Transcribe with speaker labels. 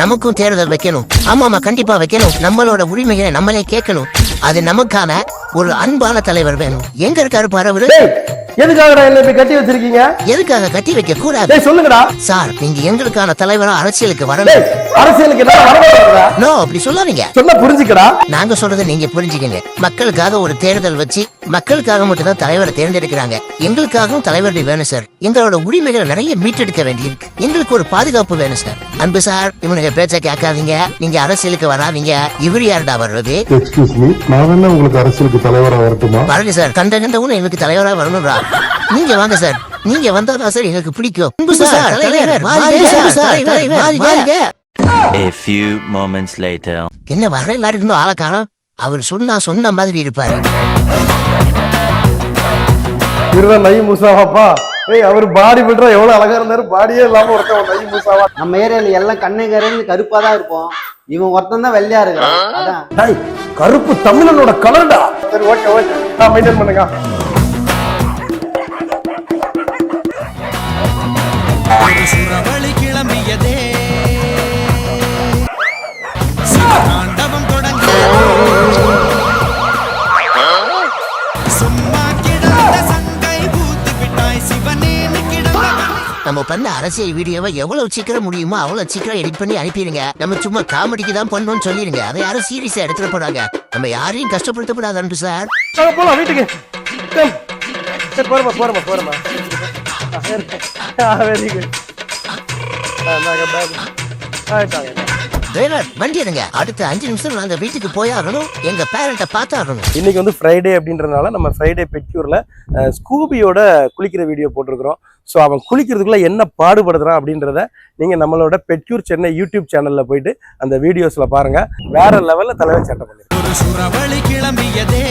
Speaker 1: நமக்கும் தேர்தல் வைக்கணும். ஆமாமா, கண்டிப்பா வைக்கணும். நம்மளோட உரிமைகளை நம்மளே கேட்கணும். அது நமக்கான ஒரு அன்பான தலைவர் வேணும். எங்க இருக்காரு பாரு?
Speaker 2: எதுக்காக என்ன இப்படி கட்டி வச்சிருக்கீங்க?
Speaker 1: எதுக்காக கட்டி வைக்க கூடாது?
Speaker 2: சொல்லுங்கடா
Speaker 1: சார், நீங்க எங்களுக்கான தலைவரா அரசியலுக்கு வரணும்.
Speaker 2: அரசியலுக்கு
Speaker 1: நோ, அப்படி சொல்லாதீங்க.
Speaker 2: சொன்னா புரிஞ்சுக்கடா.
Speaker 1: நாங்க சொல்றதை நீங்க புரிஞ்சுக்கங்க. மக்களுக்காக ஒரு தேர்தல் வச்சு மக்களுக்காக மட்டும் தான் தலைவரை தேர்ந்தெடுக்கிறாங்க. எங்களுக்காகவும் தலைவர்கள் வேணும் சார். எங்களோட உரிமைகளை நிறைய மீட்டெடுக்க வேண்டியிருக்கு. எங்களுக்கு ஒரு பாதுகாப்பு வேணும் சார். அன்பு சார், இவனுக்கு பேச்ச கேட்காதீங்க. நீங்க அரசியலுக்கு வராதீங்க. இவர் யாருடா வர்றது?
Speaker 3: எக்ஸ்கியூஸ் மீ, நான் வேணா உங்களுக்கு அரசியலுக்கு தலைவரா வரட்டுமா?
Speaker 1: பாருங்க சார், கண்டவனும் எங்களுக்கு தலைவரா வரணும்டா. நீங்க வாங்க சார். நீங்க வந்தாதான் சார் எங்களுக்கு பிடிக்கும்.
Speaker 4: A few moments later.
Speaker 1: என்ன வர எல்லாரும் இருந்தும் ஆளை காணோம். அவர் சொன்ன மாதிரி இருப்பாரு.
Speaker 2: இவர்தான் நை மூசாவாப்பா. அவர் பாடி பில்டரா எவ்வளவு அழகா இருந்தாரு. பாடியே இல்லாம ஒருத்தன் நை மூசாவா.
Speaker 5: நம்ம ஏரியால எல்லாம் கண்ணு கருப்பா தான் இருப்போம். இவன் ஒருத்தன் தான் வெள்ளையா இருக்கான். அதான்
Speaker 2: கருப்பு தமிழனோட கலர்டா. சரி, ஓகே ஓகே, நான் மெயின்டைன் பண்ணுங்க.
Speaker 6: சுரவழி கிளம்பியதே, தாண்டவம் தொடங்க, சும்மா கிடந்த சங்கை பூத்து விட்டாய் சிவனேன்னு கிடந்த.
Speaker 1: நம்ம பண்ண அரசியல் வீடியோவை எவ்வளவு சீக்கிரம் முடியுமோ அவ்வளவு சீக்கிரம் எடிட் பண்ணி அனுப்பிடுங்க. நம்ம சும்மா காமெடிக்கு தான் பண்ணணும்னு சொல்லிருங்க. அதை யாரும் சீரியஸா எடுத்துட போறாங்க. நம்ம யாரையும் கஷ்டப்படுத்தப்படாது அன்பு சார்.
Speaker 2: போலாம் வீட்டுக்கு. சரி, போறமா. Very good.
Speaker 1: டிரைவர், வண்டி எடுங்க. அடுத்த 5 நிமிஷம் நாங்க வீட்டுக்கு போயாகணும். எங்க பேரண்ட பார்த்தாகணும்.
Speaker 2: இன்னைக்கு வந்து ஃப்ரைடே அப்படின்றதுனால நம்ம ஃப்ரைடே பெட்க்யூர்ல ஸ்கூபியோட குளிக்கிற வீடியோ போட்டிருக்கிறோம். ஸோ அவன் குளிக்கிறதுக்குள்ள என்ன பாடுபடுறான் அப்படின்றத நீங்க நம்மளோட பெட்க்யூர் சென்னை யூடியூப் சேனல்ல போயிட்டு அந்த வீடியோஸ்ல பாருங்க. வேற லெவல்ல தலைவர் சட்டை பண்ணிருக்கோம்.
Speaker 6: ஒரு சுரவழி கிளம்பியதே,